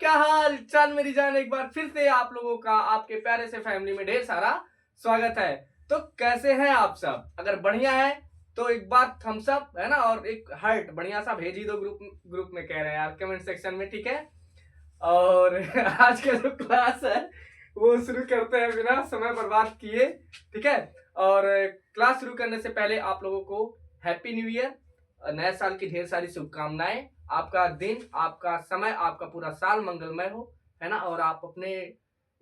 क्या हाल चाल मेरी जान, एक बार फिर से आप लोगों का आपके प्यारे से फैमिली में ढेर सारा स्वागत है। तो कैसे हैं आप सब? अगर बढ़िया है तो एक बार थम्स अप है ना, और एक हार्ट बढ़िया सा भेज ही दो ग्रुप ग्रुप में, कह रहे हैं यार, कमेंट सेक्शन में, ठीक है। और आज का जो क्लास है वो शुरू करते हैं बिना समय बर्बाद किए, ठीक है। और क्लास शुरू करने से पहले आप लोगों को हैप्पी न्यू ईयर, नए साल की ढेर सारी शुभकामनाएं। आपका दिन, आपका समय, आपका पूरा साल मंगलमय हो, है ना। और आप अपने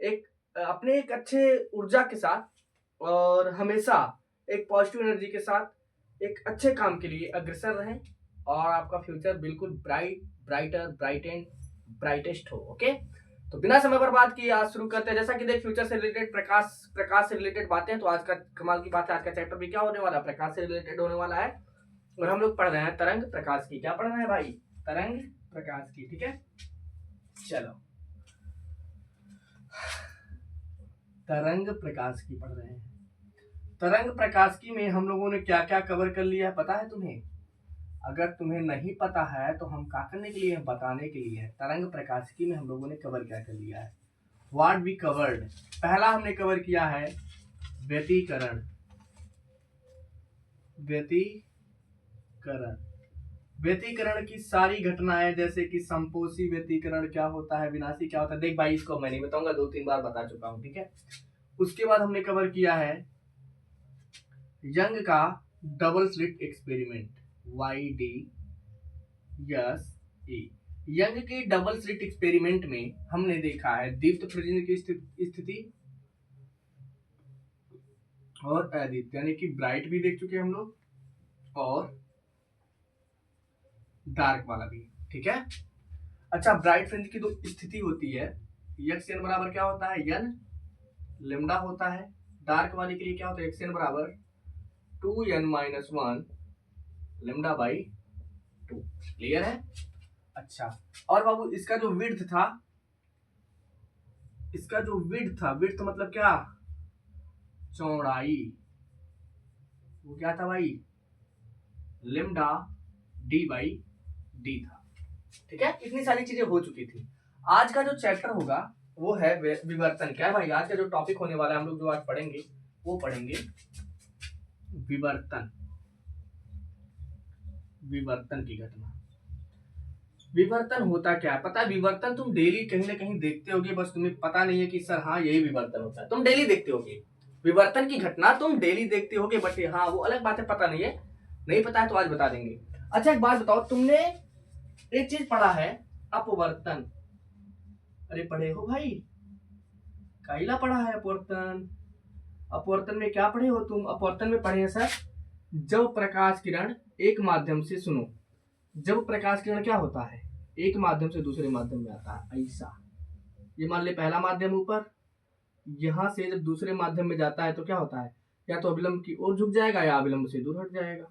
एक अच्छे ऊर्जा के साथ और हमेशा एक पॉजिटिव एनर्जी के साथ एक अच्छे काम के लिए अग्रसर रहें, और आपका फ्यूचर बिल्कुल ब्राइटर, ब्राइट एंड ब्राइटेस्ट हो। ओके, तो बिना समय बर्बाद किए आज शुरू करते हैं। जैसा कि देख, फ्यूचर से रिलेटेड, प्रकाश से रिलेटेड बातें हैं, तो आज का कमाल की बात है, आज का चैप्टर भी क्या होने वाला है, प्रकाश से रिलेटेड होने वाला है। और हम लोग पढ़ रहे हैं तरंग प्रकाश की। क्या पढ़ रहे हैं भाई? तरंग प्रकाश की, ठीक है। चलो, तरंग प्रकाश की पढ़ रहे हैं। तरंग प्रकाश की में हम लोगों ने क्या क्या कवर कर लिया है पता है तुम्हें? अगर तुम्हें नहीं पता है तो हम क्या करने के लिए हैं, बताने के लिए है। तरंग प्रकाश की में हम लोगों ने कवर क्या कर लिया है, व्हाट वी कवर्ड। पहला हमने कवर किया है व्यतिकरण। व्यतिकरण, व्यतिकरण की सारी घटनाएं, जैसे कि संपोषी व्यतिकरण क्या होता है, विनाशी क्या होता है। देख भाई, इसको मैं नहीं बताऊंगा, 2-3 बार बता चुका हूं, ठीक है। उसके बाद हमने कवर किया है यंग का double slit experiment, YDSE। Young के डबल स्लिट एक्सपेरिमेंट में हमने देखा है दीप्त प्रज्वलन की स्थिति और अदीप्त, यानी कि ब्राइट भी देख चुके हम लोग और डार्क वाला भी, ठीक है। अच्छा, ब्राइट फ्रिंज की जो स्थिति होती है, एक्स एन बराबर क्या होता है, एन लेमडा होता है। डार्क वाले के लिए क्या होता है, एक्स एन बराबर 2n-1 लेमडा बाई 2। क्लियर है? अच्छा, और बाबू इसका जो विड्थ था, विड्थ मतलब क्या, चौड़ाई, वो क्या था भाई, लेमडा डी बाई डी था, ठीक है। इतनी सारी चीजें हो चुकी थी। आज का जो चैप्टर होगा वो है विवर्तन। क्या है भाई, आज का जो टॉपिक होने वाला है, हम लोग जो आज पढ़ेंगे वो पढ़ेंगे विवर्तन। विवर्तन की घटना। विवर्तन होता क्या है पता है? विवर्तन तुम डेली कहीं ना कहीं देखते होगे, बस तुम्हें पता नहीं है कि सर हाँ यही विवर्तन होता है। तुम डेली देखते होगे विवर्तन की घटना, तुम डेली देखते होगे, बट हाँ वो अलग बात है, पता नहीं है। नहीं पता है तो आज बता देंगे। अच्छा, एक बात बताओ, तुमने एक चीज पढ़ा है, अपवर्तन। अरे पढ़े हो भाई? काइला पढ़ा है अपवर्तन? अपवर्तन में क्या पढ़े हो तुम? अपवर्तन में पढ़े हैं सर, जब प्रकाश किरण एक माध्यम से, सुनो, जब प्रकाश किरण क्या होता है, एक माध्यम से दूसरे माध्यम में आता है, ऐसा। ये मान ले पहला माध्यम ऊपर, यहां से जब दूसरे माध्यम में जाता है तो क्या होता है, या तो अभिलंब की ओर झुक जाएगा या अभिलंब से दूर हट जाएगा।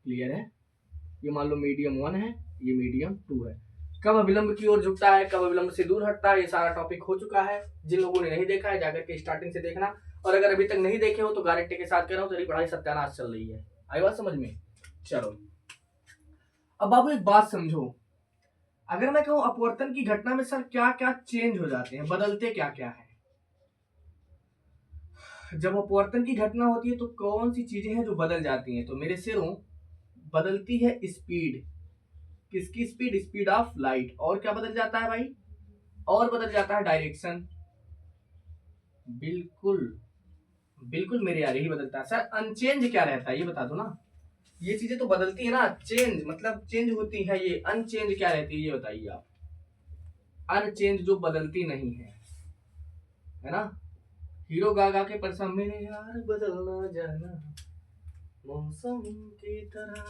क्लियर है? ये मान लो मीडियम 1 है, ये मीडियम 2 है। कब अभिलंब की ओर झुकता है, कब अभिलंब से दूर हटता है, ये सारा टॉपिक हो चुका है। जिन लोगों ने नहीं देखा है जाकर के स्टार्टिंग से देखना, और अगर अभी तक नहीं देखे हो तो गारंटी के साथ कह रहा हूं, तेरी पढ़ाई सत्यानाश चल रही है। आई बात समझ में? चलो, अब बाबू एक बात समझो, अगर मैं कहूं अपवर्तन की घटना में सर क्या क्या चेंज हो जाते हैं, बदलते क्या क्या है। जब अपवर्तन की घटना होती है तो कौन सी चीजें हैं जो बदल जाती हैं? तो मेरे सिरों, बदलती है स्पीड। किसकी स्पीड? Speed of light. और क्या बदल जाता है भाई? और बदल जाता है डायरेक्शन। बिल्कुल बिल्कुल मेरे यार, यही बदलता है। सर अनचेंज क्या रहता है ये बता दो ना। ये चीजें तो बदलती है ना, चेंज मतलब चेंज होती है, ये अनचेंज क्या रहती है ये बताइए आप। अनचेंज जो बदलती नहीं है ना। हीरो गागा के परसम, मेरे यार बदलना जाना मौसम की तरह।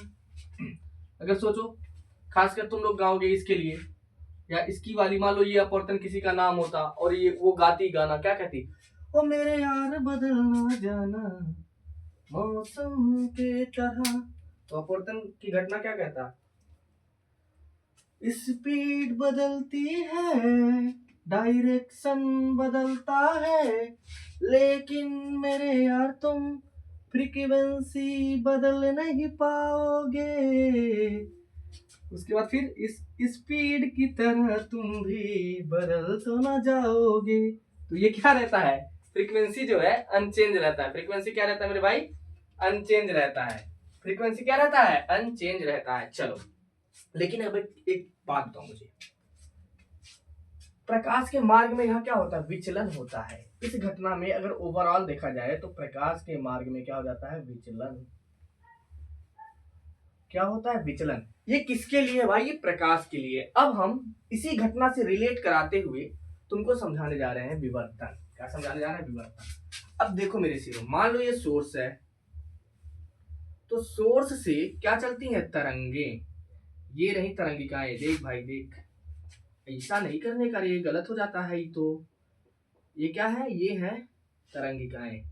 अगर सोचो, खासकर तुम लोग गाओगे इसके लिए, या इसकी वाली, मान लो ये अपवर्तन किसी का नाम होता और ये वो गाती गाना, क्या कहती, ओ मेरे यार बदलना जाना मौसम के तरह। तो अपवर्तन की घटना क्या कहता, स्पीड बदलती है, डायरेक्शन बदलता है, लेकिन मेरे यार तुम फ्रीक्वेंसी बदल नहीं पाओगे। उसके बाद फिर इस स्पीड की तरह तुम भी बदल तो ना जाओगे। तो ये क्या रहता है, फ्रीक्वेंसी जो है अनचेंज रहता है। फ्रीक्वेंसी क्या रहता है मेरे भाई, अनचेंज रहता है। फ्रीक्वेंसी क्या रहता है, अनचेंज रहता है। चलो लेकिन अब एक बात बताओ मुझे, प्रकाश के मार्ग में यहाँ क्या होता है, विचलन होता है। इस घटना में अगर ओवरऑल देखा जाए तो प्रकाश के मार्ग में क्या हो जाता है, विचलन। क्या होता है, विचलन। ये किसके लिए भाई, ये प्रकाश के लिए। अब हम इसी घटना से रिलेट कराते हुए तुमको समझाने जा रहे हैं विवर्तन। क्या समझाने जा रहे हैं, विवर्तन। अब देखो मेरे सिरों, मान लो ये सोर्स है, तो सोर्स से क्या चलती है, तरंगे। ये रही तरंगिकाएं, देख भाई देख, ऐसा नहीं करने का, ये गलत हो जाता है। ये तो ये क्या है, ये है तरंगिकाएं।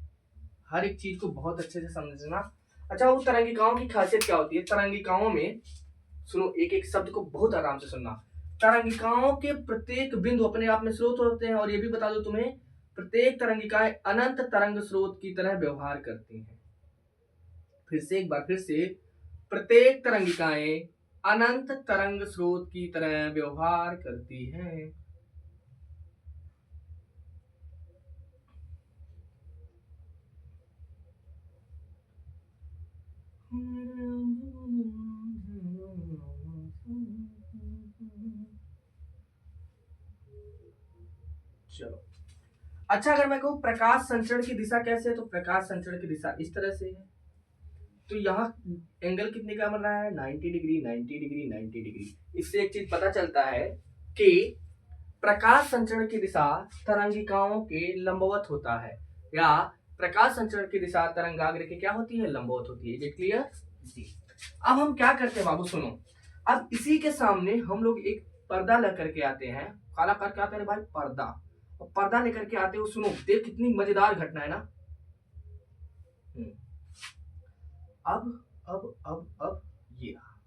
हर एक चीज को बहुत अच्छे से समझना। अच्छा, वो तरंगिकाओं की खासियत क्या होती है, तरंगिकाओं में सुनो, एक एक शब्द को बहुत आराम से सुनना। तरंगिकाओं के प्रत्येक बिंदु अपने आप में स्रोत होते हैं, और ये भी बता दो तुम्हें, प्रत्येक तरंगिकाएं अनंत तरंग स्रोत की तरह व्यवहार करती हैं। फिर से एक बार फिर से, प्रत्येक तरंगिकाएं अनंत तरंग स्रोत की तरह व्यवहार करती हैं। चलो, अच्छा अगर मैं कहूं प्रकाश संचरण की दिशा कैसे है, तो प्रकाश संचरण की दिशा इस तरह से है। तो यहाँ एंगल कितने का बन रहा है, 90 डिग्री 90 डिग्री 90 डिग्री। इससे एक चीज पता चलता है कि प्रकाश संचरण की दिशा तरंगिकाओं के लंबवत होता है, या प्रकाश संचरण की दिशा तरंगाग्र के क्या होती है, लंबवत होती है। ये क्लियर जी। अब हम क्या करते हैं बाबू, सुनो। अब इसी के सामने हम लोग एक पर्दा लेकर के आते हैं, काला करके आते हैं भाई पर्दा, और पर्दा लेकर के आते हो, सुनो देख कितनी मजेदार घटना है ना। हम्म, अब ये रहा,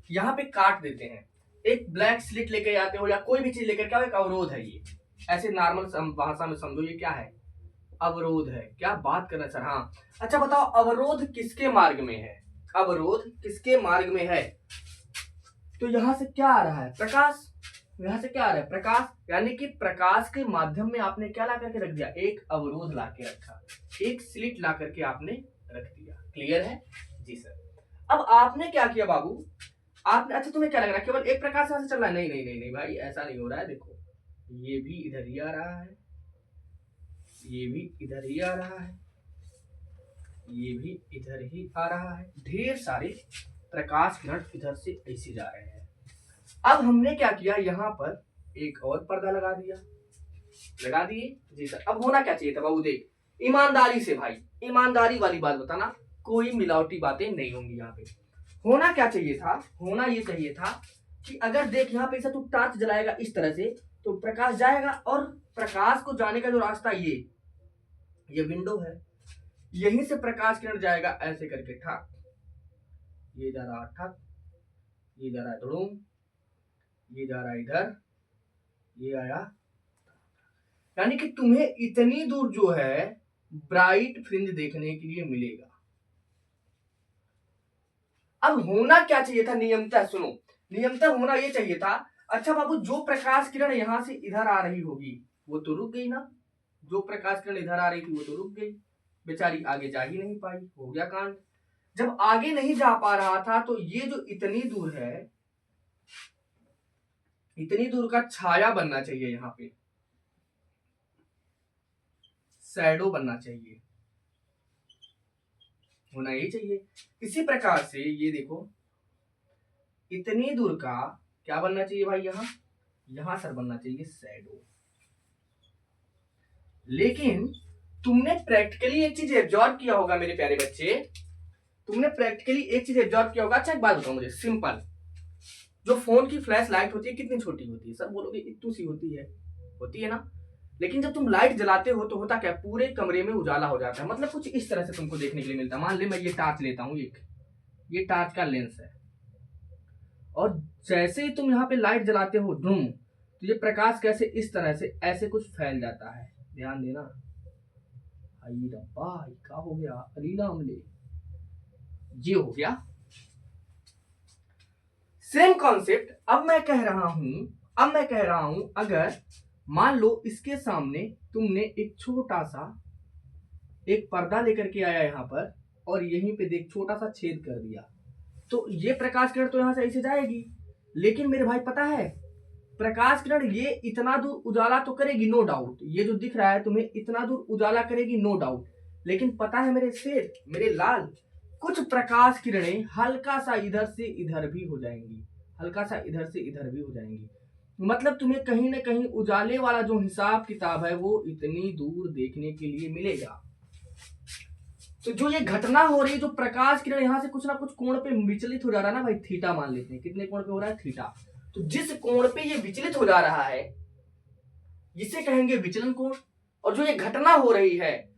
यहाँ पे काट देते हैं। एक ब्लैक स्लिट लेके आते हो, या कोई भी चीज लेकर के आओ, एक अवरोध है ये। ऐसे नॉर्मल भाषा में समझो, ये क्या है, अवरोध है। क्या बात करना सर, हाँ। अच्छा बताओ, अवरोध किसके मार्ग में है, अवरोध किसके मार्ग में है। तो यहां से क्या आ रहा है, प्रकाश। यहां से क्या आ रहा है, प्रकाश। यानी कि प्रकाश के माध्यम में आपने क्या ला करके रख दिया, एक अवरोध ला के रखा, एक स्लिट ला करके आपने रख दिया। क्लियर है जी सर। अब आपने क्या किया बाबू, आपने, अच्छा तुम्हें क्या लग रहा है केवल एक प्रकाश यहां से चल रहा है, नहीं नहीं नहीं नहीं भाई, ऐसा नहीं हो रहा है। देखो ये भी इधर ही आ रहा है, ये भी इधर ही आ रहा है, ये भी इधर ही आ रहा है। ढेर सारे प्रकाश किरण इधर से ऐसे जा रहे हैं। अब हमने क्या किया, यहाँ पर एक और पर्दा लगा दिया, लगा दिए जी सर। अब होना क्या चाहिए था बाबू, देख ईमानदारी से भाई, ईमानदारी वाली बात बताना, कोई मिलावटी बातें नहीं होंगी यहाँ पे। होना क्या चाहिए था, होना ये चाहिए था कि अगर देख यहाँ पे ऐसा तू टॉर्च जलाएगा इस तरह से, तो प्रकाश जाएगा, और प्रकाश को जाने का जो रास्ता ये विंडो है, यहीं से प्रकाश किरण जाएगा ऐसे करके, ठक ये जा रहा ठक, ये जा रहा धुड़ूम, ये जा रहा इधर, ये आया। यानी कि तुम्हें इतनी दूर जो है ब्राइट फ्रिंज देखने के लिए मिलेगा। अब होना क्या चाहिए था, नियमतः सुनो, नियमतः होना ये चाहिए था, अच्छा बाबू जो प्रकाश किरण यहां से इधर आ रही होगी वो तो रुक गई ना, जो प्रकाश किरण इधर आ रही थी वो तो रुक गई, बेचारी आगे जा ही नहीं पाई, हो गया कांड। जब आगे नहीं जा पा रहा था, तो ये जो इतनी दूर है, इतनी दूर का छाया बनना चाहिए, यहाँ पे शैडो बनना चाहिए, होना यही चाहिए। इसी प्रकार से ये देखो, इतनी दूर का क्या बनना चाहिए भाई, यहां यहां सर बनना चाहिए शैडो। लेकिन तुमने प्रैक्टिकली एक चीज एब्जॉर्ब किया होगा मेरे प्यारे बच्चे, तुमने प्रैक्टिकली एक चीज एब्जॉर्ब किया होगा। अच्छा एक बात बताओ मुझे, सिंपल, जो फोन की फ्लैश लाइट होती है कितनी छोटी होती है, सब बोलोगे इतनी सी होती है ना। लेकिन जब तुम लाइट जलाते हो तो होता क्या, पूरे कमरे में उजाला हो जाता है। मतलब कुछ इस तरह से तुमको देखने के लिए मिलता है। मान ले मैं ये टार्च लेता हूँ, एक ये टार्च का लेंस है, और जैसे ही तुम यहाँ पे लाइट जलाते हो धूम, तो ये प्रकाश कैसे इस तरह से ऐसे कुछ फैल जाता है। ध्यान देना, आई रब्बा क्या हो गया, अलीना अमले, ये हो गया सेम कॉन्सेप्ट अब मैं कह रहा हूं, अगर मान लो इसके सामने तुमने एक छोटा सा एक पर्दा लेकर के आया यहां पर, और यहीं पे देख छोटा सा छेद कर दिया, तो ये प्रकाश किरण तो यहां से ऐसे जाएगी, लेकिन मेरे भाई पता है प्रकाश किरण ये इतना दूर उजाला तो करेगी, नो डाउट, ये जो दिख रहा है तुम्हें इतना दूर उजाला करेगी, नो डाउट, लेकिन पता है मेरे शेर, मेरे लाल, कुछ प्रकाश किरणें हल्का सा इधर से इधर भी हो जाएंगी, हल्का सा इधर से इधर भी हो जाएंगी। मतलब तुम्हें कहीं ना कहीं उजाले वाला जो हिसाब किताब है वो इतनी दूर देखने के लिए मिलेगा। तो जो ये घटना हो रही है, जो प्रकाश किरण यहां से कुछ ना कुछ कोण पे विचलित हो जा रहा है ना भाई, थीटा मान लेते हैं, कितने कोण पे हो रहा है, थीटा। तो जिस कोण पे ये विचलित हो जा रहा है इसे कहेंगे विचलन कोण। और जो ये घटना हो रही है,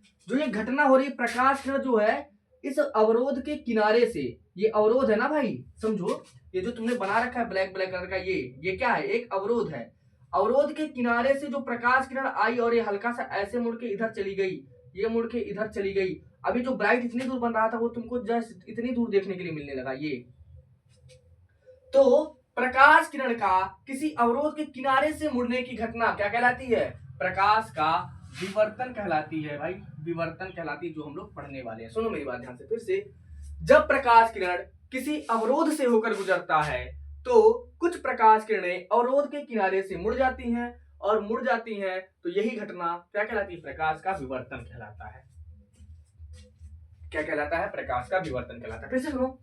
प्रकाश किरण जो है इस अवरोध के किनारे से, ये अवरोध है ना भाई, समझो ये जो तुमने बना रखा है ब्लैक ब्लैक कलर का, ये क्या है, एक अवरोध है। अवरोध के किनारे से जो प्रकाश किरण आई और ये हल्का सा ऐसे मुड़ के इधर चली गई, ये मुड़ के इधर चली गई, अभी जो ब्राइट इतनी दूर बन रहा था वो तुमको जस्ट इतनी दूर देखने के लिए मिलने लगा ये। तो प्रकाश किरण का किसी अवरोध के किनारे से मुड़ने की घटना क्या कहलाती है, प्रकाश का विवर्तन कहलाती है भाई, विवर्तन कहलाती है, जो हम लोग पढ़ने वाले हैं। सुनो मेरी बात ध्यान से फिर से, जब प्रकाश किरण किसी अवरोध से होकर गुजरता है तो कुछ प्रकाश किरणें अवरोध के किनारे से मुड़ जाती हैं, और मुड़ जाती हैं तो यही घटना क्या कहलाती है, प्रकाश का विवर्तन कहलाता है। क्या कहलाता है, प्रकाश का विवर्तन कहलाता है। फिर से सुनो,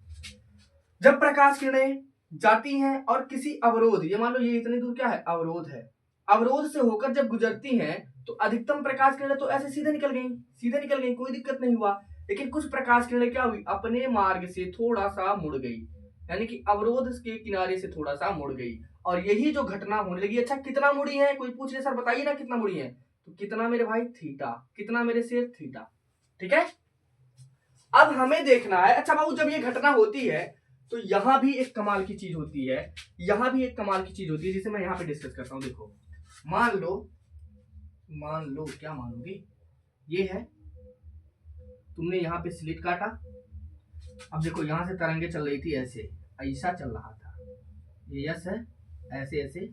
जब प्रकाश किरणें जाती हैं और किसी अवरोध, ये मान लो ये इतनी दूर क्या है, अवरोध है, अवरोध से होकर जब गुजरती हैं तो अधिकतम प्रकाश किरणें तो ऐसे सीधे निकल गई, कोई दिक्कत नहीं हुआ। लेकिन कुछ प्रकाश किरणें क्या हुई, अपने मार्ग से थोड़ा सा मुड़ गई, यानी कि अवरोध के किनारे से थोड़ा सा मुड़ गई, और यही जो घटना होने लगी। अच्छा कितना मुड़ी है, कोई पूछ ले सर बताइए ना कितना मुड़ी है, तो कितना मेरे भाई, थीटा, कितना मेरे शेर, थीटा। ठीक है, अब हमें देखना है, अच्छा बाबू जब ये घटना होती है तो यहां भी एक कमाल की चीज होती है, जिसे मैं यहां पे डिस्कस करता हूं। देखो मान लो क्या मानोगे, ये है, तुमने यहां पे स्लिट काटा, अब देखो यहां से तरंगे चल रही थी, ऐसा चल रहा था, ये यस है, ऐसे ऐसे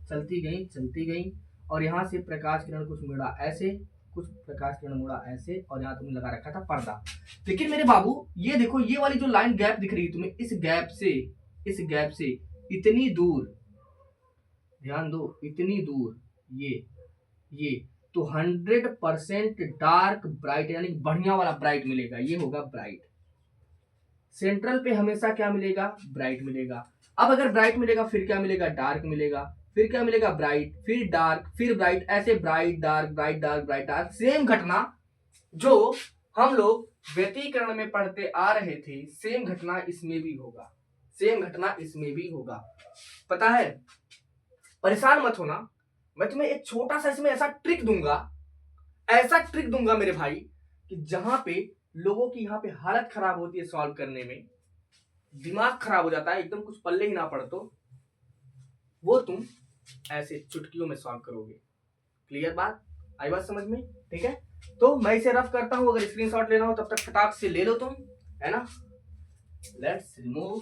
चलती गई, और यहां से प्रकाश किरण कुछ मुड़ा ऐसे, कुछ प्रकाश किरण मुड़ा ऐसे, और यहाँ तुमने लगा रखा था पर्दा। लेकिन मेरे बाबू ये देखो, ये वाली जो लाइन गैप दिख रही है तुम्हें, इस गैप से इतनी दूर, ध्यान दो, इतनी दूर, ये तो 100% डार्क ब्राइट, यानी बढ़िया वाला ब्राइट मिलेगा, ये होगा ब्राइट। सेंट्रल पे हमेशा क्या मिलेगा, ब्राइट मिलेगा। अब अगर ब्राइट मिलेगा फिर क्या मिलेगा, डार्क मिलेगा, फिर क्या मिलेगा, ब्राइट, फिर डार्क, फिर ब्राइट, ऐसे bright dark, bright dark, bright dark. Same घटना जो हम लोग व्यतिकरण में पढ़ते आ रहे थे, सेम घटना इसमें भी होगा, पता है। परेशान मत होना, मैं तुम्हें एक छोटा सा इसमें ऐसा ट्रिक दूंगा मेरे भाई, कि जहां पे लोगों की यहाँ पे हालत खराब होती है, सॉल्व करने में दिमाग खराब हो जाता है, एकदम कुछ पल्ले ही ना पड़, तो वो तुम ऐसे चुटकियों में सॉल्व करोगे। क्लियर बात, आई बात समझ में, ठीक है। तो मैं इसे रफ करता हूं, अगर स्क्रीनशॉट लेना हो तब तक फटाक से ले लो तुम, है ना। लेट्स रिमूव,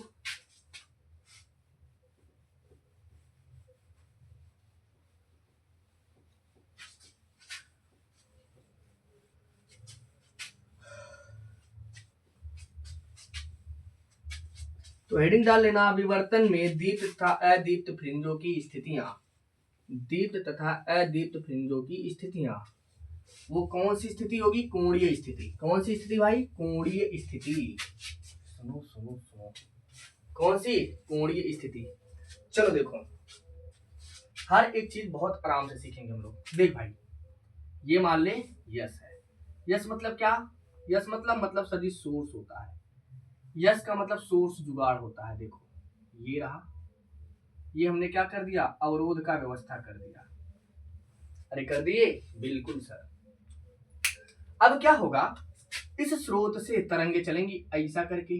तो हेडिंग डाल लेना, विवर्तन में दीप्त तथा अदीप्त फ्रिंजों की स्थितियां, दीप्त तथा अदीप्त फ्रिंजों की स्थितियां, वो कौन सी स्थिति होगी, कोणीय स्थिति। कौन सी स्थिति भाई, कोणीय स्थिति। सुनो, कौन सी, कोणीय स्थिति। चलो देखो, हर एक चीज बहुत आराम से सीखेंगे हम लोग। देख भाई, ये मान ले यस है, यस मतलब क्या, यस मतलब सदिश सोर्स होता है, यस का मतलब सोर्स जुगाड़ होता है। देखो ये रहा, ये हमने क्या कर दिया, अवरोध का व्यवस्था कर दिया, अरे कर दिए, बिल्कुल सर। अब क्या होगा, इस स्रोत से तरंगे चलेंगी ऐसा करके,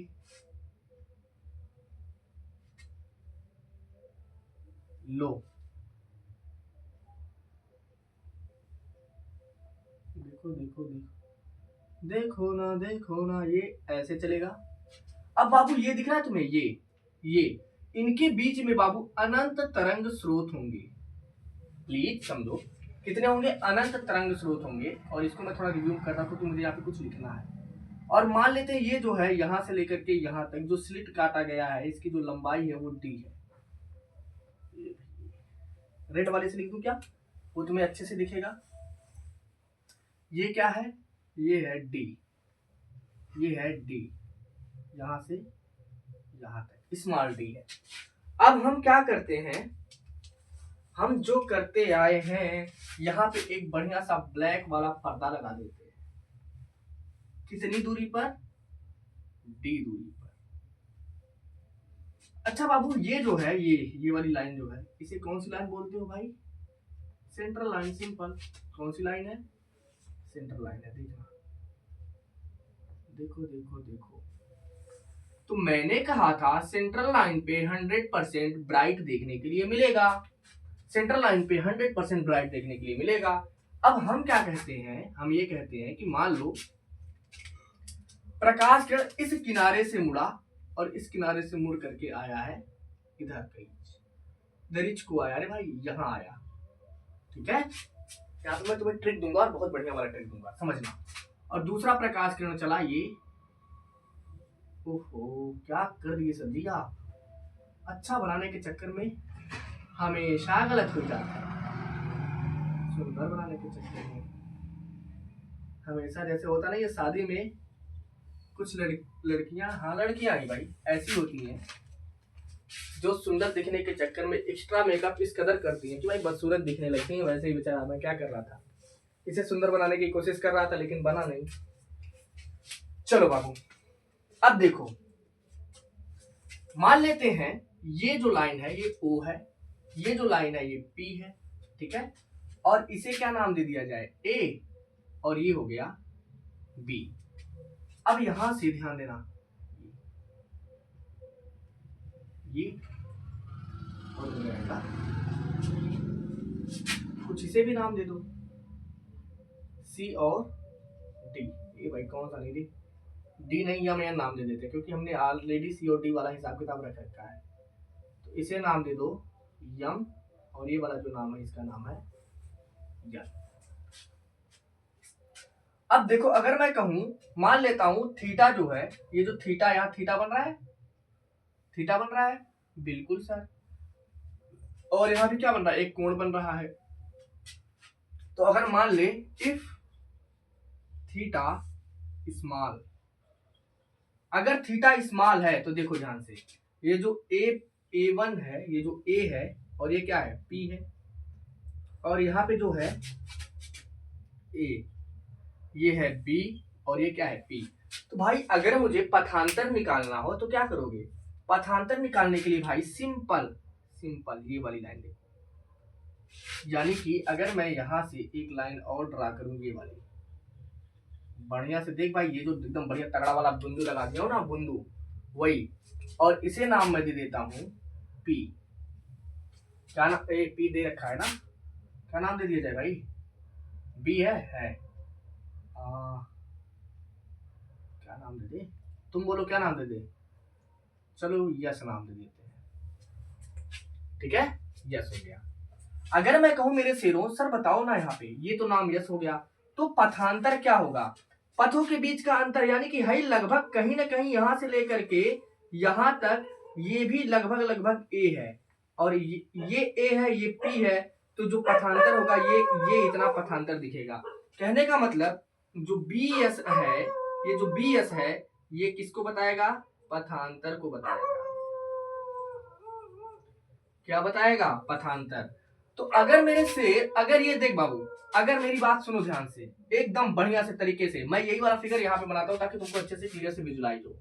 लो देखो ना, ये ऐसे चलेगा। अब बाबू ये दिख रहा है तुम्हें, ये इनके बीच में बाबू अनंत तरंग स्रोत होंगे। प्लीज समझो, कितने होंगे? अनंत तरंग स्रोत होंगे। और इसको मैं थोड़ा रिव्यू करता हूँ तो मुझे यहाँ पे कुछ लिखना है। और मान लेते हैं ये जो है यहां से लेकर के यहां तक जो स्लिट काटा गया है, इसकी जो लंबाई है वो डी है। रेड वाले से लिख दूं क्या? वो तुम्हें अच्छे से दिखेगा। ये क्या है? ये है डी, ये है डी, यहां से यहां तक स्मॉल डी है। अब हम क्या करते हैं, हम जो करते आए हैं, यहाँ पे एक बढ़िया सा ब्लैक वाला पर्दा लगा देते हैं। कितनी दूरी पर? डी दूरी पर। अच्छा बाबू, ये जो है ये वाली लाइन जो है, इसे कौन सी लाइन बोलते हो भाई? Central line. सिंपल। कौन सी लाइन है? सेंट्रल लाइन है। देखना, देखो देखो देखो। तो मैंने कहा था सेंट्रल लाइन पे 100% ब्राइट देखने के लिए मिलेगा। सेंट्रल लाइन पे 100% ब्राइट देखने के लिए मिलेगा। अब हम क्या कहते हैं? हम ये कहते हैं कि मान लो प्रकाश किरण इस किनारे से मुड़ा और इस किनारे से मुड़ करके आया है इधर कहीं, दरिच को आया। अरे भाई यहाँ आया, ठीक है। या तो मैं तुम्हें ट्रिक दूंगा और बहुत बढ़िया वाला ट्रिक दूंगा, समझना। और दूसरा प्रकाश किरण चला ये। ओहो, क्या कर दिए सर जी आप। अच्छा बनाने के चक्कर में हमेशा गलत हो जाता है। सुंदर बनाने के चक्कर में हमेशा, जैसे होता ना ये शादी में कुछ लड़कियां, हाँ लड़कियां ही भाई ऐसी होती हैं जो सुंदर दिखने के चक्कर में एक्स्ट्रा मेकअप इस कदर करती हैं कि भाई बदसूरत दिखने लगती हैं। वैसे ही बेचारा मैं क्या कर रहा था, इसे सुंदर बनाने की कोशिश कर रहा था लेकिन बना नहीं। चलो बाबू, अब देखो, मान लेते हैं ये जो लाइन है ये O है, ये जो लाइन है ये P है, ठीक है। और इसे क्या नाम दे दिया जाए? A, और ये हो गया B। अब यहां से ध्यान देना, ये और रहेगा, कुछ इसे भी नाम दे दो, C और D। ये भाई कौन सा नहीं, डी नहीं, या मैं नाम दे देते क्योंकि हमने ऑलरेडी सी और डी वाला हिसाब किताब रख रखा है। तो इसे नाम दे दो यम, और ये वाला जो नाम है इसका नाम है यम। अब देखो, अगर मैं कहूं, मान लेता हूं थीटा जो है, ये जो थीटा, यहाँ थीटा बन रहा है, थीटा बन रहा है, बिल्कुल सर। और यहाँ भी क्या बन रहा है? एक कोण बन रहा है। तो अगर मान ले इफ थीटा स्मॉल, अगर थीटा स्मॉल है तो देखो ध्यान से, ये जो A1 है, ये जो A है, और ये क्या है? P है। और यहाँ पे जो है A, ये है B, और ये क्या है? P। तो भाई अगर मुझे पथांतर निकालना हो तो क्या करोगे? पथांतर निकालने के लिए भाई सिंपल सिंपल ये वाली लाइन देखो। यानी कि अगर मैं यहां से एक लाइन और ड्रा करूं, ये वाली, बढ़िया से देख भाई, ये जो एकदम बढ़िया तगड़ा वाला बिंदु लगा दिया हो ना, बिंदु वही। और इसे नाम मैं दे देता हूं P। क्या नाम? P दे रखा है ना, क्या नाम दे दिया जाए भाई? B है। क्या नाम दे दे? तुम बोलो क्या नाम दे दे? चलो यस नाम दे देते हैं, ठीक है, यस हो गया। अगर मैं कहूं मेरे शेरों, सर बताओ ना, यहाँ पे ये तो नाम यस हो गया, तो पथांतर क्या होगा? पथों के बीच का अंतर, यानी कि है लगभग कहीं ना कहीं यहां से लेकर के यहां तक, ये भी लगभग लगभग A है, और ये A है, ये P है। तो जो पथांतर होगा ये इतना पथांतर दिखेगा। कहने का मतलब जो BS है, ये जो BS है, ये किसको बताएगा? पथांतर को बताएगा। क्या बताएगा? पथांतर। तो अगर मेरे से, अगर ये देख बाबू, अगर मेरी बात सुनो ध्यान से एकदम बढ़िया से तरीके से, मैं यही वाला फिगर यहाँ पे बनाता हूँ ताकि तुमको अच्छे से क्लियर से विजुलाइज हो।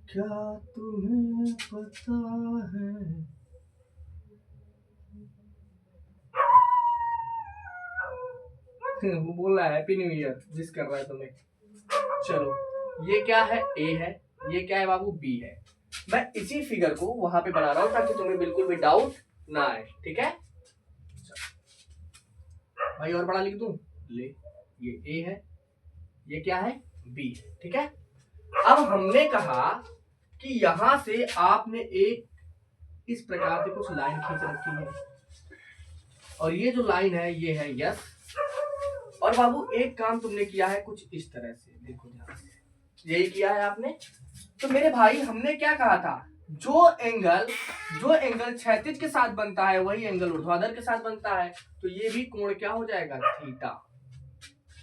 क्या तुम्हें पता है, वो बोल रहा है हैप्पी न्यू ईयर, विश कर रहा है तुम्हें। चलो ये क्या है? A है, ये क्या है बाबू? B है। मैं इसी फिगर को वहां पे बना रहा हूं ताकि तुम्हें बिल्कुल भी डाउट ना आए। ठीक है भाई, और बड़ा लिख दूं, ले, ये ए है, ये क्या है, बी है। ठीक है, अब हमने कहा कि यहां से आपने एक इस प्रकार से कुछ लाइन खींच रखी है, और ये जो लाइन है ये है यस। और बाबू एक काम तुमने किया है कुछ इस तरह से, देखो ध्यान से, यही किया है आपने। तो मेरे भाई हमने क्या कहा था, जो एंगल क्षैतिज के साथ बनता है वही एंगल ऊर्ध्वाधर के साथ बनता है। तो ये भी कोण क्या हो जाएगा, थीटा,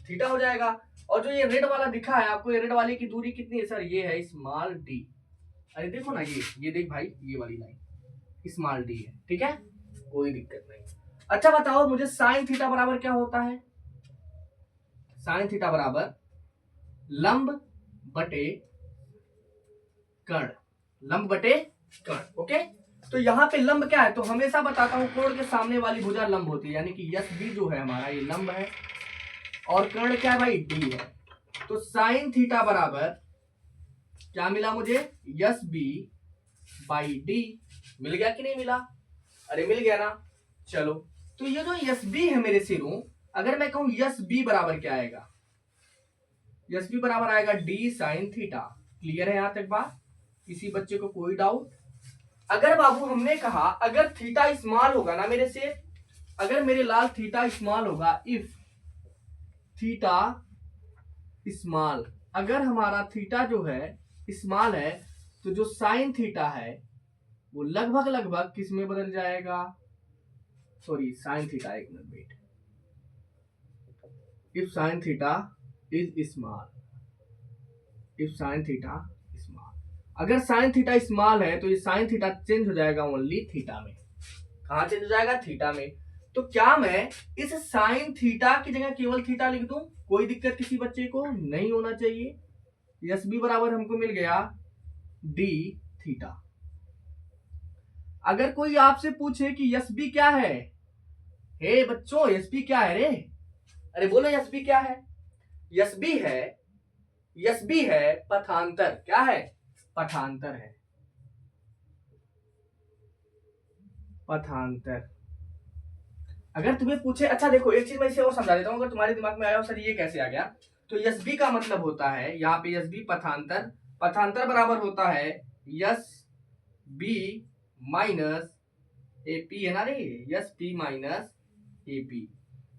थीटा हो जाएगा। और जो ये रेड वाला दिखा है आपको, ये रेड वाले की दूरी कितनी है सर, ये है स्मॉल डी। अरे देखो ना, ये देख भाई, ये वाली लाइन स्मॉल डी है। ठीक है, कोई दिक्कत नहीं। अच्छा बताओ मुझे साइन थीटा बराबर क्या होता है, साइन थीटा बराबर लंब बटे कर्ण, लंब बटे कर्ण। ओके, तो यहाँ पे लंब क्या है, तो हमेशा बताता हूं कोण के सामने वाली भुजा लंब होती है, यानी कि यस बी जो है हमारा ये लंब है, और कर्ण क्या है भाई, डी है। तो साइन थीटा बराबर क्या मिला मुझे, यस बी बाई डी। मिल गया कि नहीं मिला, अरे मिल गया ना। चलो, तो ये जो यस बी है मेरे सिरों, अगर मैं कहूं यस बी बराबर क्या आएगा, यस बी बराबर आएगा डी साइन थीटा। क्लियर है यहां तक बात, किसी बच्चे को कोई डाउट? अगर बाबू हमने कहा अगर थीटा स्मॉल होगा ना मेरे से, अगर मेरे लाल थीटा स्मॉल होगा, इफ थीटा स्मॉल, अगर हमारा थीटा जो है स्मॉल है, तो जो साइन थीटा है वो लगभग किस में बदल जाएगा, सॉरी साइन थीटा, एक minute wait, if sine theta is small, if sine theta small, अगर साइन थीटा स्मॉल है तो ये साइन थीटा चेंज हो जाएगा ओनली थीटा में। कहां चेंज हो जाएगा, थीटा में। तो क्या मैं इस साइन थीटा की जगह केवल थीटा लिख दूं, कोई दिक्कत किसी बच्चे को नहीं होना चाहिए। यस बी बराबर हमको मिल गया डी थीटा। अगर कोई आपसे पूछे कि यस बी क्या है, हे बच्चों यस बी क्या है रे, अरे बोलो यस बी क्या है, यस बी है, यस बी है पथांतर, क्या है, पथांतर है, पथांतर। अगर तुम्हें पूछे, अच्छा देखो एक चीज मैं इसे और समझा देता हूं, अगर तुम्हारे दिमाग में आया हो सर ये कैसे आ गया, तो यस बी का मतलब होता है यहाँ पे यस बी पथांतर, पथांतर बराबर होता है yes B minus A P, है ना रे, yes P minus A P.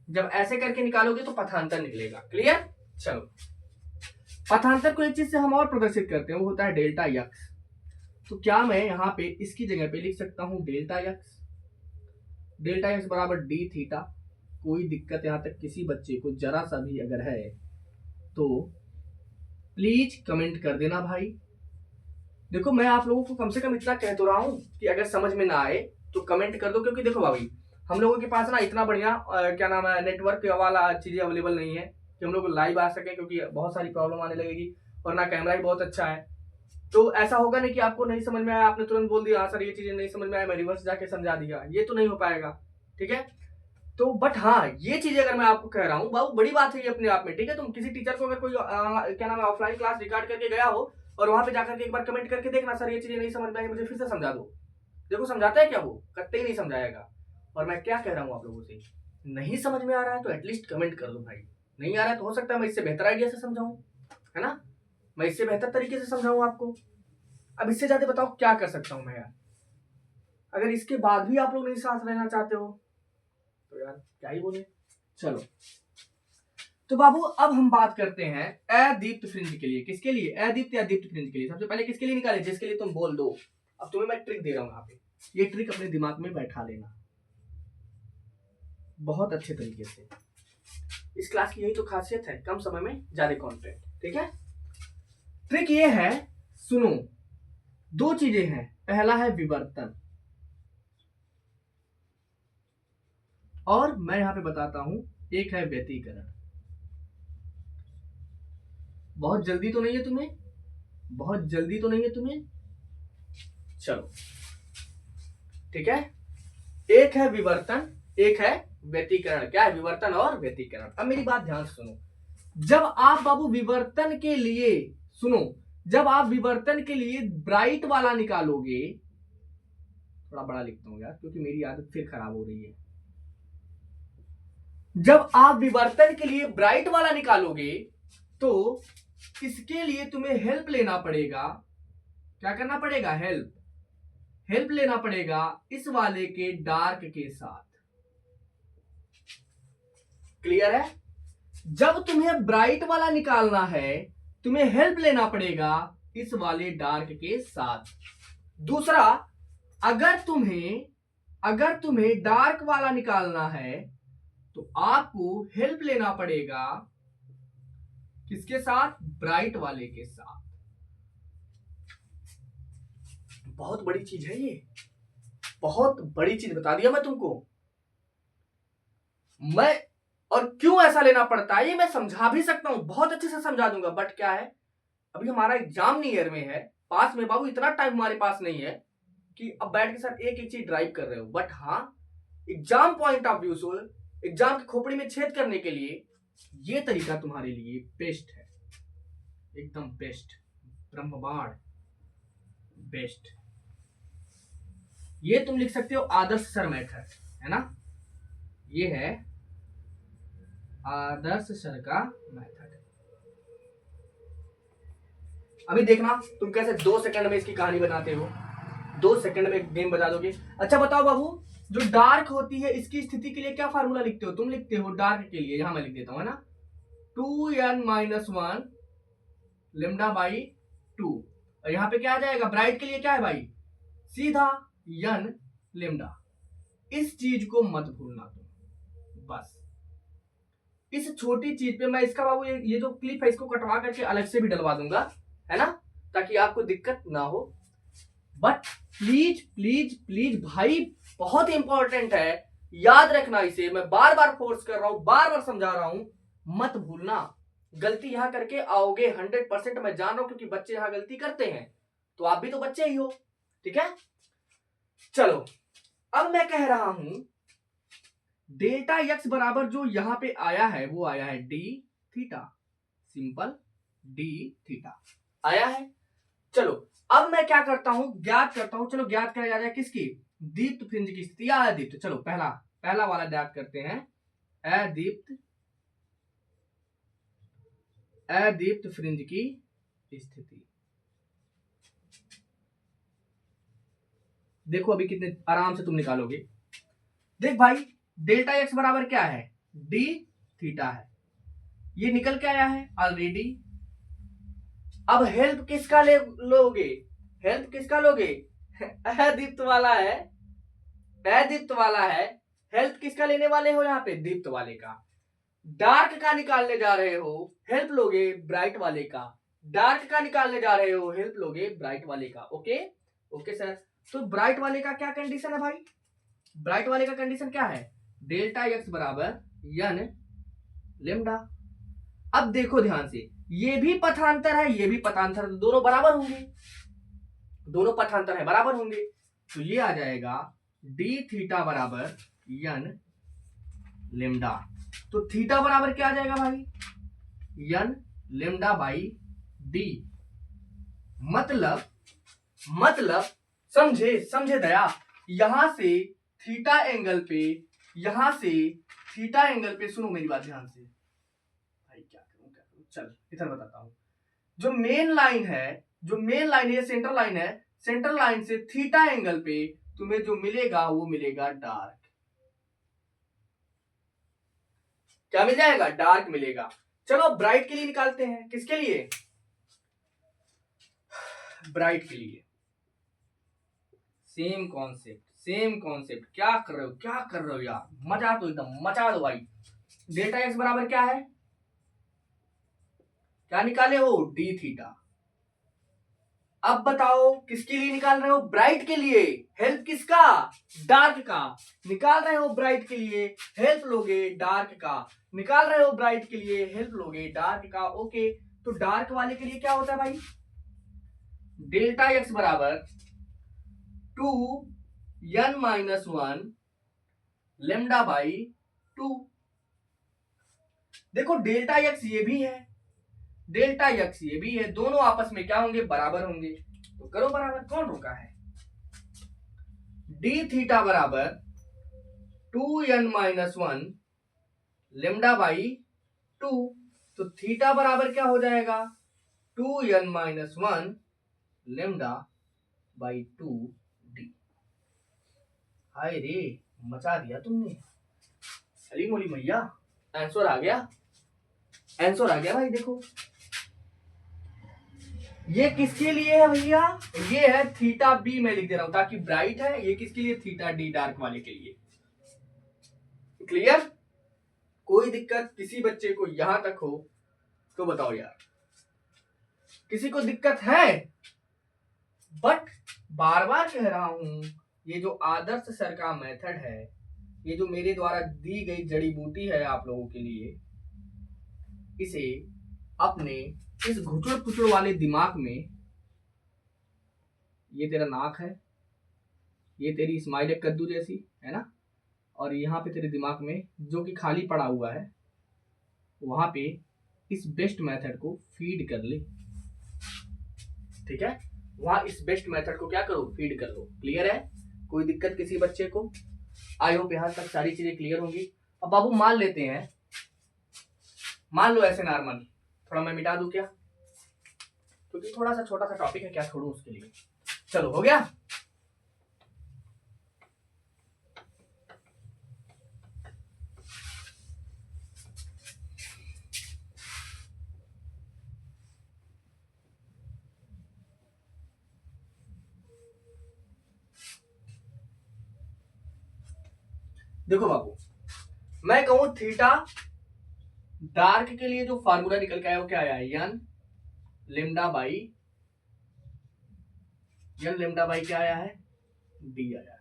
जब ऐसे करके निकालोगे तो पथांतर निकलेगा। क्लियर, चलो पथांतर को एक चीज से हम और प्रदर्शित करते हैं, वो होता है डेल्टा यक्स। तो क्या मैं यहाँ पे इसकी जगह पे लिख सकता हूं डेल्टा यक्स, डेल्टा यक्स बराबर डी थीटा। कोई दिक्कत यहाँ तक किसी बच्चे को जरा सा भी अगर है तो प्लीज कमेंट कर देना भाई। देखो मैं आप लोगों को कम से कम इतना कह तो रहा हूं कि अगर समझ में ना आए तो कमेंट कर दो, क्योंकि देखो भाई हम लोगों के पास ना इतना बढ़िया क्या नाम है नेटवर्क वाला चीजें अवेलेबल नहीं है कि हम लोग लाइव आ सके, क्योंकि बहुत सारी प्रॉब्लम आने लगेगी, और ना कैमरा ही बहुत अच्छा है। तो ऐसा होगा नहीं कि आपको नहीं समझ में आया आपने तुरंत बोल दिया हाँ सर ये चीजें नहीं समझ में आया, मैं रिवर्स जाके समझा दिया, ये तो नहीं हो पाएगा। ठीक है, तो बट हाँ ये चीजें अगर मैं आपको कह रहा हूँ बहुत बड़ी बात है ये अपने आप में। ठीक है, तुम किसी टीचर को अगर कोई क्या नाम है ऑफलाइन क्लास रिकॉर्ड करके गया हो और वहां पे जाकर के एक बार कमेंट करके देखना सर ये चीजें नहीं समझ में आई, मुझे फिर से समझा दो, देखो समझाता है क्या, वो कतई नहीं समझाएगा। और मैं क्या कह रहा हूँ आप लोगों से, नहीं समझ में आ रहा है तो एटलीस्ट कमेंट कर दो भाई, नहीं आ रहा है तो हो सकता है मैं इससे बेहतर आइडिया से समझाऊं, है ना, मैं इससे बेहतर तरीके से समझाऊं आपको। अब इससे ज्यादा बताओ क्या कर सकता हूं मैं यार, अगर इसके बाद भी आप लोग मेरे साथ रहना चाहते हो तो यार क्या ही बोले। चलो तो बाबू अब हम बात करते हैं अदीप्त फ्रिंज के लिए, किसके लिए, अदीप्त या दीप्त फ्रिंज के लिए। सबसे पहले किसके लिए निकाले, जिसके लिए तुम बोल दो। अब तुम्हें मैं ट्रिक दे रहा हूं यहाँ पे, ये ट्रिक अपने दिमाग में बैठा लेना बहुत अच्छे तरीके से। इस क्लास की यही तो खासियत है, कम समय में ज्यादा कंटेंट। ठीक है, ट्रिक ये है, सुनो, दो चीजें हैं, पहला है विवर्तन, और मैं यहां पे बताता हूं एक है व्यतिकरण। बहुत जल्दी तो नहीं है तुम्हें, बहुत जल्दी तो नहीं है तुम्हें, चलो ठीक है, एक है विवर्तन एक है व्यतिकरण। क्या है विवर्तन और व्यतिकरण। अब मेरी बात ध्यान से सुनो, जब आप बाबू विवर्तन के लिए, सुनो, जब आप विवर्तन के लिए ब्राइट वाला निकालोगे, थोड़ा बड़ा लिखता हूँ यार, क्योंकि मेरी आदत फिर खराब हो रही है। जब आप विवर्तन के लिए ब्राइट वाला निकालोगे तो इसके लिए तुम्हें हेल्प लेना पड़ेगा। क्या करना पड़ेगा? हेल्प लेना पड़ेगा इस वाले के डार्क के साथ। क्लियर है? जब तुम्हें ब्राइट वाला निकालना है तुम्हें हेल्प लेना पड़ेगा इस वाले डार्क के साथ। दूसरा, अगर तुम्हें डार्क वाला निकालना है तो आपको हेल्प लेना पड़ेगा किसके साथ? ब्राइट वाले के साथ। बहुत बड़ी चीज है ये, बहुत बड़ी चीज बता दिया मैं तुमको। और क्यों ऐसा लेना पड़ता है ये मैं समझा भी सकता हूं, बहुत अच्छे से समझा दूंगा, बट क्या है अभी हमारा एग्जाम नियर में है, पास में बाबू इतना टाइम हमारे पास नहीं है कि अब बैठ के साथ एक एक चीज ड्राइव कर रहे हो। बट हाँ, एग्जाम पॉइंट ऑफ व्यू से, एग्जाम की खोपड़ी में छेद करने के लिए ये तरीका तुम्हारे लिए बेस्ट है, एकदम बेस्ट, ब्रह्मबाण बेस्ट। ये तुम लिख सकते हो आदर्श सर मेथड, है ना? ये है आदर्श सर का मेथड। अभी देखना तुम कैसे 2 सेकंड में इसकी कहानी बनाते हो, 2 सेकंड में गेम बता दोगे। अच्छा बताओ बाबू, जो डार्क होती है इसकी स्थिति के लिए क्या फार्मूला लिखते हो? तुम लिखते हो डार्क के लिए, यहां मैं लिख देता हूं, है ना, 2n-1 लेमडा बाई 2। और यहां पे क्या आ जाएगा? ब्राइट के लिए क्या है भाई? सीधा n लेमडा। इस चीज को मत भूलना तुम, बस इस छोटी चीज पे मैं इसका बाबू ये जो क्लिप है इसको कटवा करके अलग से भी डलवा दूंगा, है ना, ताकि आपको दिक्कत ना हो। बट प्लीज प्लीज प्लीज भाई, बहुत इंपॉर्टेंट है, याद रखना इसे। मैं बार बार फोर्स कर रहा हूं, बार बार समझा रहा हूं, मत भूलना। गलती यहां करके आओगे 100%, मैं जान रहा हूं, क्योंकि बच्चे यहां गलती करते हैं, तो आप भी तो बच्चे ही हो, ठीक है? चलो अब मैं कह रहा हूं डेल्टा एक्स बराबर जो यहां पे आया है वो आया है D theta, simple D theta आया है। चलो अब मैं क्या करता हूं, ज्ञात करता हूं। चलो ज्ञात किया जा रहा है किसकी? दीप्त फ्रिंज की स्थिति या अदीप्त। चलो पहला वाला ज्ञात करते हैं, अदीप्त फ्रिंज की स्थिति। देखो अभी कितने आराम से तुम निकालोगे। देख भाई, डेल्टा एक्स बराबर क्या है? डी थीटा है, ये निकल के आया है ऑलरेडी। अब हेल्प किसका लोगे? हेल्प किसका लोगे? अदीप्त वाला है, अदीप्त वाला है। हेल्प किसका लेने वाले हो? यहाँ पे दीप्त वाले का। डार्क का निकालने जा रहे हो, हेल्प लोगे ब्राइट वाले का। डार्क का निकालने जा रहे हो, हेल्प लोगे ब्राइट वाले का। Okay okay sir. तो ब्राइट वाले का क्या कंडीशन है भाई? ब्राइट वाले का कंडीशन क्या है? डेल्टा एक्स बराबर n लेमडा। अब देखो ध्यान से, ये भी पथांतर है, ये भी पथांतर, तो दोनों बराबर होंगे, दोनों पथांतर है, बराबर होंगे। तो ये आ जाएगा डी थीटा बराबर n लेमडा। तो थीटा बराबर क्या आ जाएगा भाई? n lambda by D. मतलब समझे दया, यहां से थीटा एंगल पे, सुनो मेरी बात ध्यान से भाई, क्या करूं चल इधर बताता हूं। जो मेन लाइन है, ये सेंट्रल लाइन है, सेंट्रल लाइन से थीटा एंगल पे तुम्हें जो मिलेगा वो मिलेगा डार्क। क्या मिल जाएगा? डार्क मिलेगा। चलो ब्राइट के लिए निकालते हैं। किसके लिए? ब्राइट के लिए। Same concept. क्या कर रहे हो यार, मजा तो एकदम मचा दो भाई। डेल्टा एक्स बराबर क्या है? क्या निकाले हो? D theta. अब बताओ किसके लिए निकाल रहे हो? ब्राइट के लिए। हेल्प किसका? डार्क का। निकाल रहे हो ब्राइट के लिए, हेल्प लोगे डार्क का। निकाल रहे हो ब्राइट के लिए, हेल्प लोगे डार्क का। ओके, तो डार्क वाले के लिए क्या होता है भाई? डेल्टा एक्स बराबर 2n-1 लेमडा बाई 2। देखो डेल्टा एक्स ये भी है, डेल्टा एक्स ये भी है, दोनों आपस में क्या होंगे? बराबर होंगे। तो करो बराबर, कौन रोका है? डी थीटा बराबर 2n-1 लेमडा बाई 2। तो थीटा बराबर क्या हो जाएगा 2n-1 लेमडा बाई 2 डी। हाय रे, मचा दिया तुमने। अली मोली मैया, आंसर आ गया, आंसर आ गया भाई। देखो ये किसके लिए है भैया, ये है थीटा बी, मैं लिख दे रहा हूं ताकि ब्राइट है। ये किसके लिए, थीटा डी डार्क वाले के लिए। क्लियर? कोई दिक्कत किसी बच्चे को यहां तक हो तो बताओ यार, किसी को दिक्कत है? बट बार बार कह रहा हूं, ये जो आदर्श सर का मेथड है, ये जो मेरे द्वारा दी गई जड़ी बूटी है आप लोगों के लिए, इसे अपने इस घुटुड़ पुचुड़ वाले दिमाग में, ये तेरा नाक है, ये तेरी स्माइल एक कद्दू जैसी है ना, और यहाँ पे तेरे दिमाग में जो कि खाली पड़ा हुआ है, वहां पे इस बेस्ट मेथड को फीड कर ले। ठीक है, वहां इस बेस्ट मेथड को क्या करो, फीड कर लो। क्लियर है? कोई दिक्कत किसी बच्चे को? आई होप यहाँ तक सारी चीजें क्लियर होंगी। अब बाबू मान लेते हैं, मान लो ऐसे नॉर्मल, थोड़ा मैं मिटा दूं क्या, क्योंकि थोड़ा सा छोटा सा टॉपिक है, क्या छोड़ू उसके लिए। चलो हो गया। देखो बाबू, मैं कहूं थीटा डार्क के लिए जो फार्मूला निकल के आया वो क्या आया, n lambda by, n lambda by क्या आया है, डी आया है।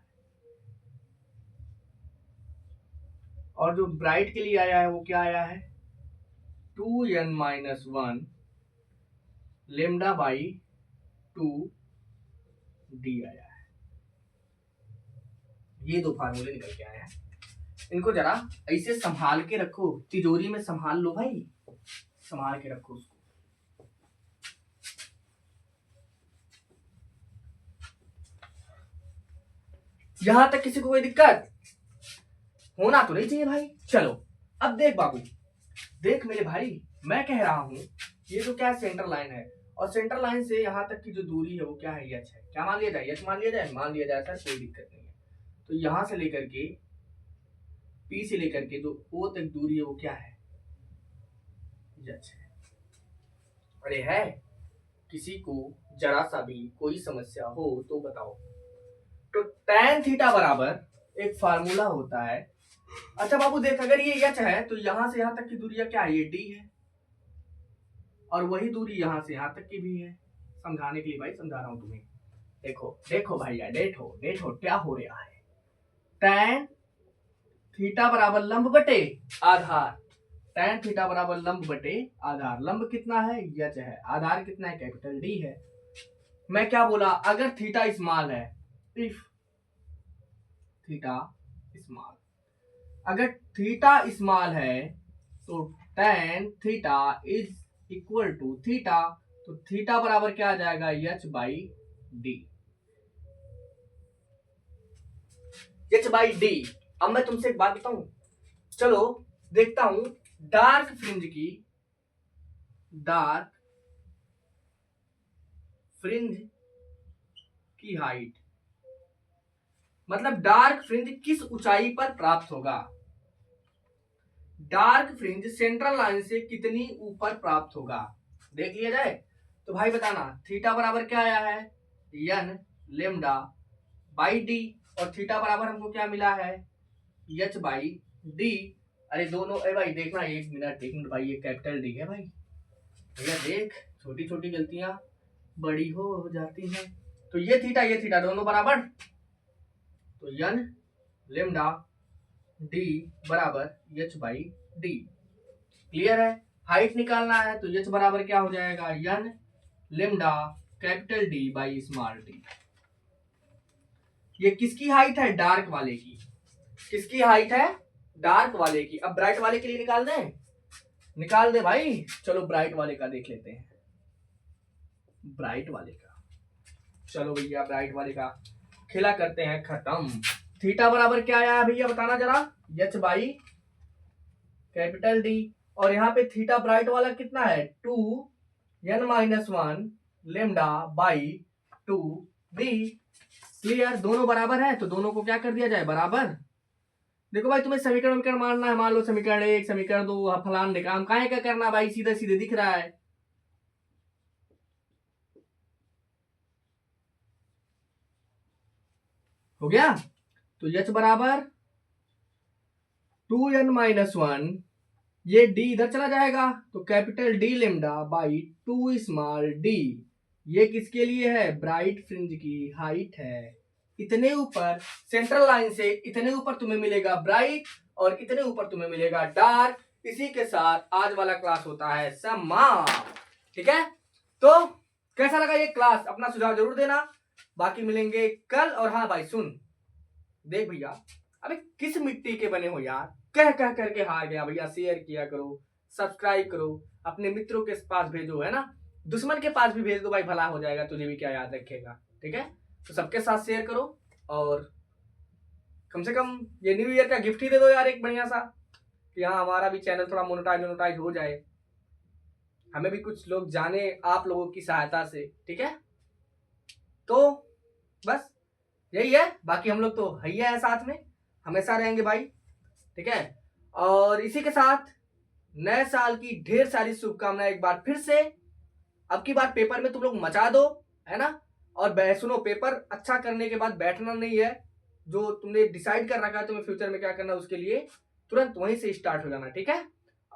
और जो ब्राइट के लिए आया है वो क्या आया है, 2n-1 लेमडा बाई 2 डी आया है। ये दो फार्मूले निकल के आए हैं। इनको जरा ऐसे संभाल के रखो, तिजोरी में संभाल लो भाई, संभाल के रखो उसको। यहां तक किसी को कोई दिक्कत होना तो नहीं चाहिए भाई। चलो अब देख बाबू, देख मेरे भाई, मैं कह रहा हूं ये जो क्या सेंटर लाइन है, और सेंटर लाइन से यहां तक की जो दूरी है वो क्या है, यच है। क्या मान लिया जाए, यच मान लिया जाए, मान लिया जाए सर, कोई दिक्कत नहीं है। तो यहां से लेकर के पी से लेकर के जो ओ तक दूरी है वो क्या है, यच है। अरे है, किसी को जरा सा भी कोई समस्या हो तो बताओ। तो tan थीटा बराबर एक फार्मूला होता है। अच्छा बाबू देख, अगर ये यच है तो यहां से यहां तक की दूरी क्या है, ये डी है, और वही दूरी यहां से यहां तक की भी है। समझाने के लिए भाई समझा रहा हूं तुम्हें। देखो देखो भैया, देखो देखो क्या हो रहा है। tan थीटा बराबर लंब बटे आधार, tan थीटा बराबर लंब बटे आधार। लंब कितना है, यच है, आधार कितना है, कैपिटल डी है। मैं क्या बोला, अगर थीटा स्मॉल है, इफ थीटा स्मॉल, अगर थीटा स्मॉल है तो tan theta is equal to theta, तो थीटा बराबर क्या आ जाएगा, H by D, H by D. अब मैं तुमसे एक बात बताऊं, चलो देखता हूं डार्क फ्रिंज की, डार्क फ्रिंज की हाइट, मतलब डार्क फ्रिंज किस ऊंचाई पर प्राप्त होगा, डार्क फ्रिंज सेंट्रल लाइन से कितनी ऊपर प्राप्त होगा, देख लिया जाए। तो भाई बताना, थीटा बराबर क्या आया है, यन लेमडा बाई डी, और थीटा बराबर हमको क्या मिला है, एच बाई डी। अरे दोनों, ए भाई देखना, एक मिनट भाई, ये कैपिटल डी है भाई, भैया देख, छोटी छोटी गलतियां बड़ी हो जाती हैं। तो ये थीटा दोनों बराबर, तो यन लेमडा डी बराबर एच बाई डी। क्लियर है? हाइट निकालना है तो एच बराबर क्या हो जाएगा, n lambda capital D by small D. ये किसकी हाइट है, डार्क वाले की। किसकी हाइट है, डार्क वाले की। अब ब्राइट वाले के लिए निकाल दें, निकाल दे भाई। चलो ब्राइट वाले का देख लेते हैं, ब्राइट वाले का। चलो भैया ब्राइट वाले का खेला करते हैं खत्म। थीटा बराबर क्या आया भैया बताना जरा, एच बाई कैपिटल डी, और यहाँ पे थीटा ब्राइट वाला कितना है 2n-1 lambda by 2b। Clear, दोनों बराबर है तो दोनों को क्या कर दिया जाए बराबर। देखो भाई तुम्हें समीकरण विकरण मानना है, मान लो समीकरण 1 समीकरण 2 फलान निकाम काहे क्या करना भाई, सीधे सीधे दिख रहा है। हो गया, तो एच बराबर 2n-1, ये डी इधर चला जाएगा तो capital D lambda by 2 small D. ये किसके लिए है, ब्राइट फ्रिंज की हाइट है। इतने ऊपर सेंट्रल लाइन से इतने ऊपर तुम्हें मिलेगा ब्राइट और इतने ऊपर तुम्हें मिलेगा डार्क। इसी के साथ आज वाला क्लास होता है समाप्त। ठीक है, तो कैसा लगा ये क्लास, अपना सुझाव जरूर देना, बाकी मिलेंगे कल। और हाँ भाई सुन, देख भैया अबे किस मिट्टी के बने हो यार, कह कह करके हार गया भैया। शेयर किया करो, सब्सक्राइब करो, अपने मित्रों के पास भेजो, है ना, दुश्मन के पास भी भेज दो भाई, भला हो जाएगा, तुझे भी क्या याद रखेगा। ठीक है, तो सबके साथ शेयर करो और कम से कम ये न्यू ईयर का गिफ्ट ही दे दो यार एक बढ़िया सा, कि हाँ हमारा भी चैनल थोड़ा मोनेटाइज हो जाए, हमें भी कुछ लोग जाने आप लोगों की सहायता से। ठीक है, तो बस यही है, बाकी हम लोग तो हैया है साथ में, हमेशा रहेंगे भाई। ठीक है, और इसी के साथ नए साल की ढेर सारी शुभकामनाएं एक बार फिर से। अब की बार पेपर में तुम लोग मचा दो, है ना, और सुनो पेपर अच्छा करने के बाद बैठना नहीं है, जो तुमने डिसाइड कर रखा है तुम्हें फ्यूचर में क्या करना है उसके लिए तुरंत वहीं से स्टार्ट हो जाना। ठीक है,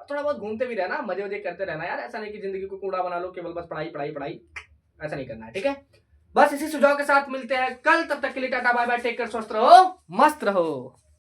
थोड़ा बहुत घूमते भी रहना, मजे वजे करते रहना यार, ऐसा नहीं कि जिंदगी को कूड़ा बना लो केवल बस पढ़ाई पढ़ाई पढ़ाई, ऐसा नहीं करना है। ठीक है, बस इसी सुझाव के साथ मिलते हैं कल, तब तक के लिए tata bye bye, take care, स्वस्थ रहो मस्त रहो।